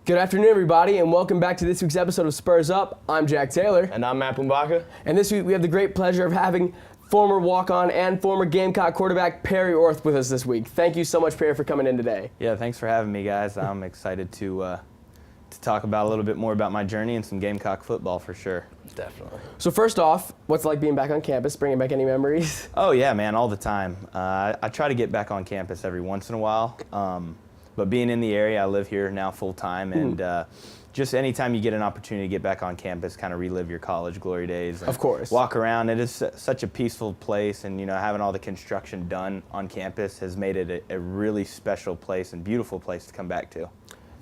Good afternoon, everybody, and welcome back to this week's episode of Spurs Up. I'm Jack Taylor. And I'm Matt Pumbaka. And this week we have the great pleasure of having former walk-on and former Gamecock quarterback Perry Orth with us this week. Thank you so much, Perry, for coming in today. Yeah, thanks for having me, guys. I'm excited to talk about a little bit more about my journey and some Gamecock football for sure. Definitely. So first off, what's it like being back on campus, bringing back any memories? Oh, yeah, man, all the time. I try to get back on campus every once in a while. But being in the area, I live here now full-time, and just anytime you get an opportunity to get back on campus, kind of relive your college glory days. Of course. Walk around. It is such a peaceful place, and, you know, having all the construction done on campus has made it a really special place and beautiful place to come back to. And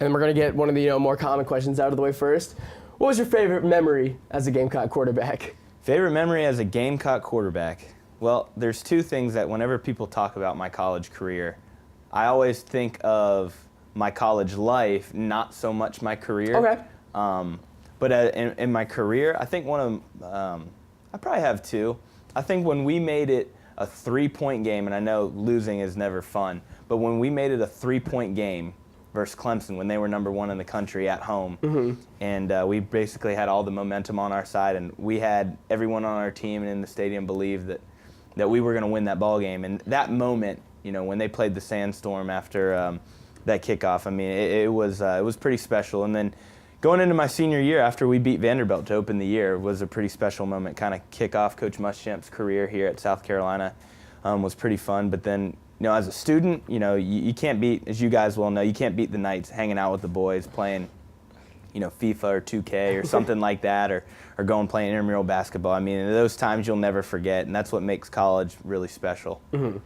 then we're going to get one of the more common questions out of the way first. What was your favorite memory as a Gamecock quarterback? Favorite memory as a Gamecock quarterback? Well, there's two things that whenever people talk about my college career, I always think of my college life, not so much my career. Okay. But in my career, I think I probably have two. I think when we made it a 3-point game, and I know losing is never fun, but when we made it a 3-point game versus Clemson when they were #1 in the country at home, and we basically had all the momentum on our side, and we had everyone on our team and in the stadium believe that we were going to win that ball game. And that moment, you know, when they played the sandstorm after that kickoff, I mean, it was pretty special. And then going into my senior year after we beat Vanderbilt to open the year was a pretty special moment. Kind of kick off Coach Muschamp's career here at South Carolina was pretty fun. But then, you know, as a student, you know, you can't beat, as you guys well know, you can't beat the nights hanging out with the boys playing, you know, FIFA or 2K or something like that, or going playing intramural basketball. I mean, those times you'll never forget, and that's what makes college really special.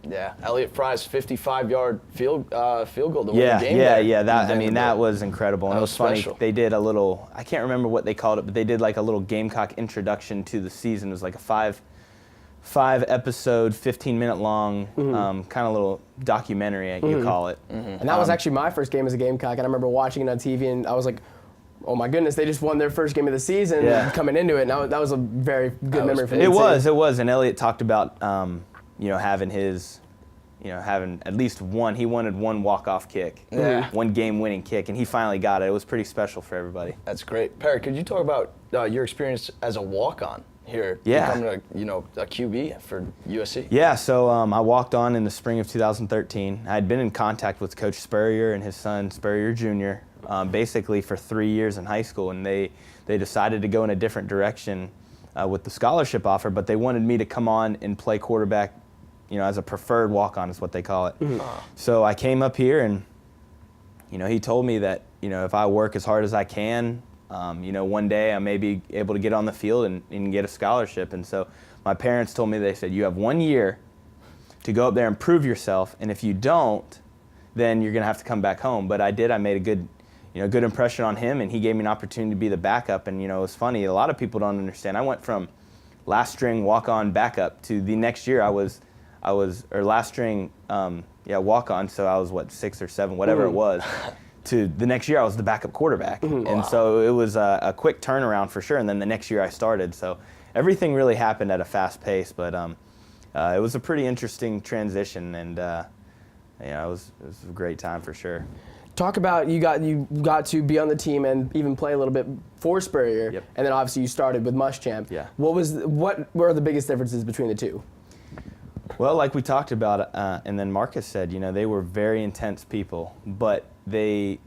Yeah, Elliott Fry's 55-yard field goal to win the game. Yeah. That was incredible. And That it was was funny. special. They did a little, I can't remember what they called it, but they did like a little Gamecock introduction to the season. It was like a five episode, 15-minute long, kind of little documentary, you call it. And that was actually my first game as a Gamecock, and I remember watching it on TV, and I was like, oh my goodness, they just won their first game of the season coming into it. And that was a very good memory for me. It was. And Elliott talked about, you know, having at least one. He wanted one walk-off kick, one game-winning kick, and he finally got it. It was pretty special for everybody. That's great. Perry, could you talk about your experience as a walk-on here? Yeah. Becoming a QB for USC. Yeah, so I walked on in the spring of 2013. I had been in contact with Coach Spurrier and his son, Spurrier Jr., basically for 3 years in high school, and they decided to go in a different direction with the scholarship offer, but they wanted me to come on and play quarterback, you know, as a preferred walk-on is what they call it. So I came up here, and, you know, he told me that, you know, if I work as hard as I can, you know, one day I may be able to get on the field and get a scholarship. And so my parents told me, they said, you have 1 year to go up there and prove yourself, and if you don't, then you're going to have to come back home. But I did. I made a good impression on him, and he gave me an opportunity to be the backup. And, you know, it was funny. A lot of people don't understand. I went from last string walk-on backup to the next year last string walk-on, so I was 6 or 7, whatever it was, to the next year I was the backup quarterback. And so it was a quick turnaround for sure. And then the next year I started. So everything really happened at a fast pace, but it was a pretty interesting transition, and you know, it was a great time for sure. Talk about you got to be on the team and even play a little bit for Spurrier, and then obviously you started with Muschamp. Yeah. What were the biggest differences between the two? Well, like we talked about, and then Marcus said, you know, they were very intense people, but they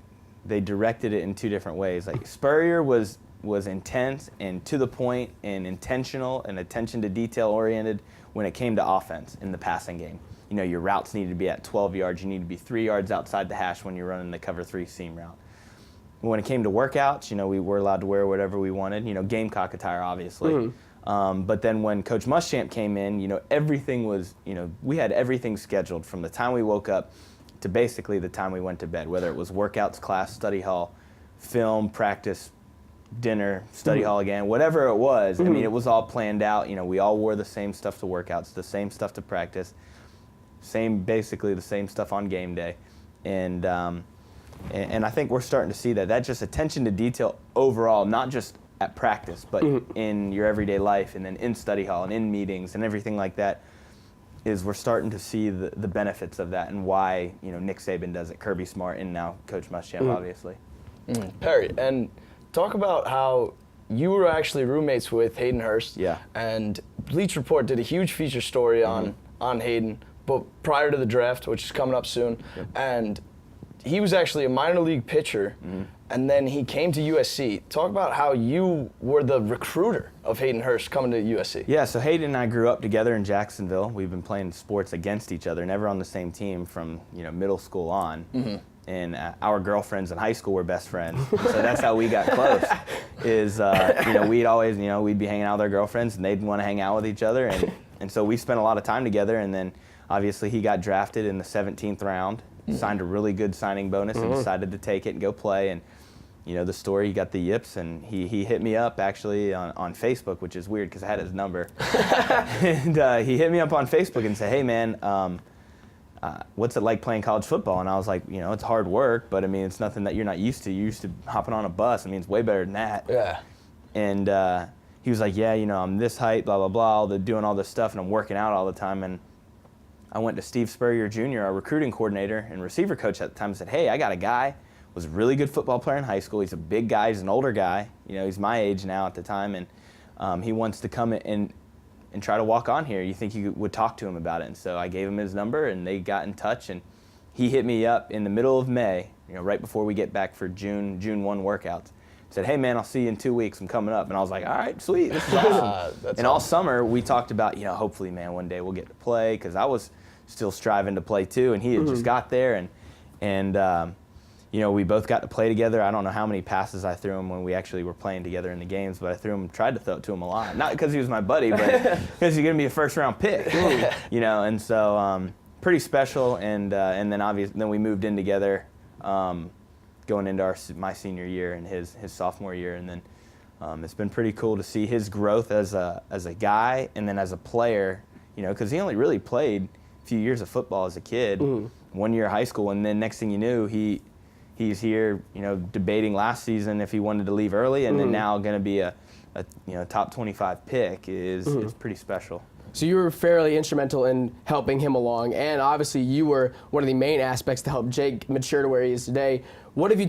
directed it in two different ways. Like Spurrier was intense and to the point and intentional and attention to detail oriented when it came to offense in the passing game. You know, your routes needed to be at 12 yards. You need to be 3 yards outside the hash when you're running the cover 3 seam route. When it came to workouts, you know, we were allowed to wear whatever we wanted. You know, Gamecock attire, obviously. But then when Coach Muschamp came in, you know, everything was, you know, we had everything scheduled from the time we woke up to basically the time we went to bed, whether it was workouts, class, study hall, film, practice, dinner, study hall again, whatever it was. I mean, it was all planned out. You know, we all wore the same stuff to workouts, the same stuff to practice, basically the same stuff on game day. And I think we're starting to see that just attention to detail overall, not just at practice, but in your everyday life, and then in study hall and in meetings and everything like that, is we're starting to see the benefits of that, and why, you know, Nick Saban does it, Kirby Smart, and now Coach Muschamp, obviously. Perry, and talk about how you were actually roommates with Hayden Hearst. Yeah. And Bleach Report did a huge feature story on Hayden, but prior to the draft, which is coming up soon. Yep. And he was actually a minor league pitcher, and then he came to USC. Talk about how you were the recruiter of Hayden Hearst coming to USC. Yeah, so Hayden and I grew up together in Jacksonville. We've been playing sports against each other, never on the same team from middle school on. And our girlfriends in high school were best friends. So that's how we got close. We'd always, we'd be hanging out with our girlfriends, and they'd want to hang out with each other. And so we spent a lot of time together. And then obviously he got drafted in the 17th round, signed a really good signing bonus, and decided to take it and go play. And the story, he got the yips, and he hit me up actually on Facebook, which is weird because I had his number. And he hit me up on Facebook and said, hey man, what's it like playing college football? And I was like, it's hard work, but I mean, it's nothing that you're not used to. You're used to hopping on a bus. I mean, it's way better than that. Yeah. And he was like, yeah, I'm this height, blah, blah, blah, doing all this stuff, and I'm working out all the time. And I went to Steve Spurrier Jr., our recruiting coordinator and receiver coach at the time, and said, hey, I got a guy, was a really good football player in high school. He's a big guy, he's an older guy. He's my age now at the time, and he wants to come and try to walk on here. You think you would talk to him about it? And so I gave him his number, and they got in touch, and he hit me up in the middle of May, right before we get back for June 1 workouts. Said, hey man, I'll see you in 2 weeks, I'm coming up. And I was like, all right, sweet, this is awesome. And all summer we talked about, hopefully, man, one day we'll get to play, because I was still striving to play too, and he had just got there, and we both got to play together. I don't know how many passes I threw him when we actually were playing together in the games, but I tried to throw it to him a lot. Not because he was my buddy, but because he's going to be a first-round pick. And so pretty special. And then obviously, then we moved in together, going into my senior year and his sophomore year, and then it's been pretty cool to see his growth as a guy and then as a player. Because he only really played a few years of football as a kid, 1 year of high school, and then next thing you knew, he's here, debating last season if he wanted to leave early, and then now going to be a top 25 pick is pretty special. So you were fairly instrumental in helping him along, and obviously you were one of the main aspects to help Jake mature to where he is today. What have you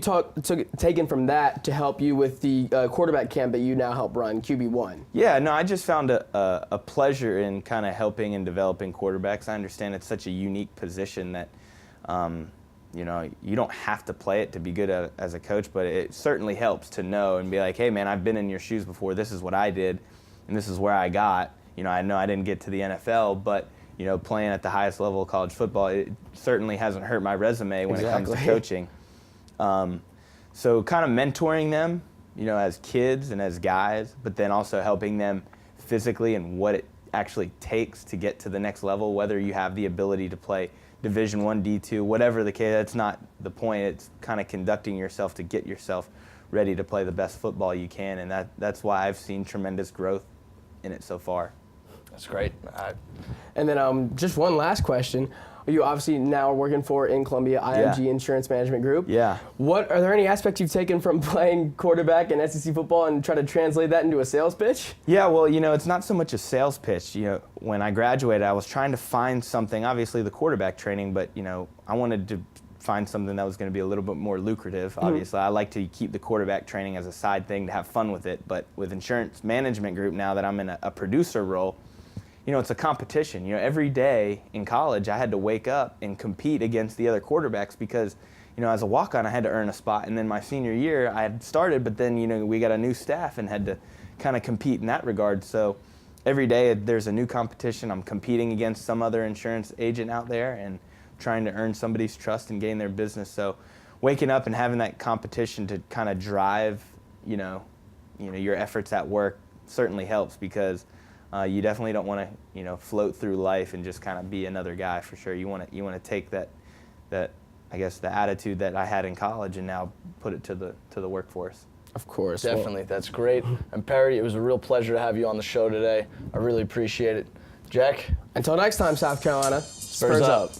taken from that to help you with the quarterback camp that you now help run, QB1? Yeah, no, I just found a pleasure in kind of helping and developing quarterbacks. I understand it's such a unique position that you don't have to play it to be good as a coach, but it certainly helps to know and be like, hey man, I've been in your shoes before, this is what I did, and this is where I got. I know I didn't get to the NFL, but playing at the highest level of college football, it certainly hasn't hurt my resume when it comes to coaching. So kind of mentoring them, as kids and as guys, but then also helping them physically and what it actually takes to get to the next level, whether you have the ability to play Division I, D2, whatever the case, that's not the point. It's kind of conducting yourself to get yourself ready to play the best football you can, and that's why I've seen tremendous growth in it so far. That's great. And then just one last question. You obviously now are working for in Columbia, IMG Insurance Management Group. Yeah. Are there any aspects you've taken from playing quarterback in SEC football and try to translate that into a sales pitch? Yeah, well, it's not so much a sales pitch. When I graduated, I was trying to find something, obviously the quarterback training, but, I wanted to find something that was going to be a little bit more lucrative. Obviously, I like to keep the quarterback training as a side thing to have fun with it, but with Insurance Management Group, now that I'm in a producer role, it's a competition. Every day in college, I had to wake up and compete against the other quarterbacks because, as a walk-on, I had to earn a spot. And then my senior year, I had started, but then, we got a new staff and had to kind of compete in that regard. So every day there's a new competition. I'm competing against some other insurance agent out there and trying to earn somebody's trust and gain their business. So waking up and having that competition to kind of drive, your efforts at work certainly helps because you definitely don't want to, float through life and just kind of be another guy for sure. You want to take that I guess the attitude that I had in college and now put it to the workforce. Of course. Definitely. That's great. And Perry, it was a real pleasure to have you on the show today. I really appreciate it. Jack? Until next time, South Carolina. Spurs up.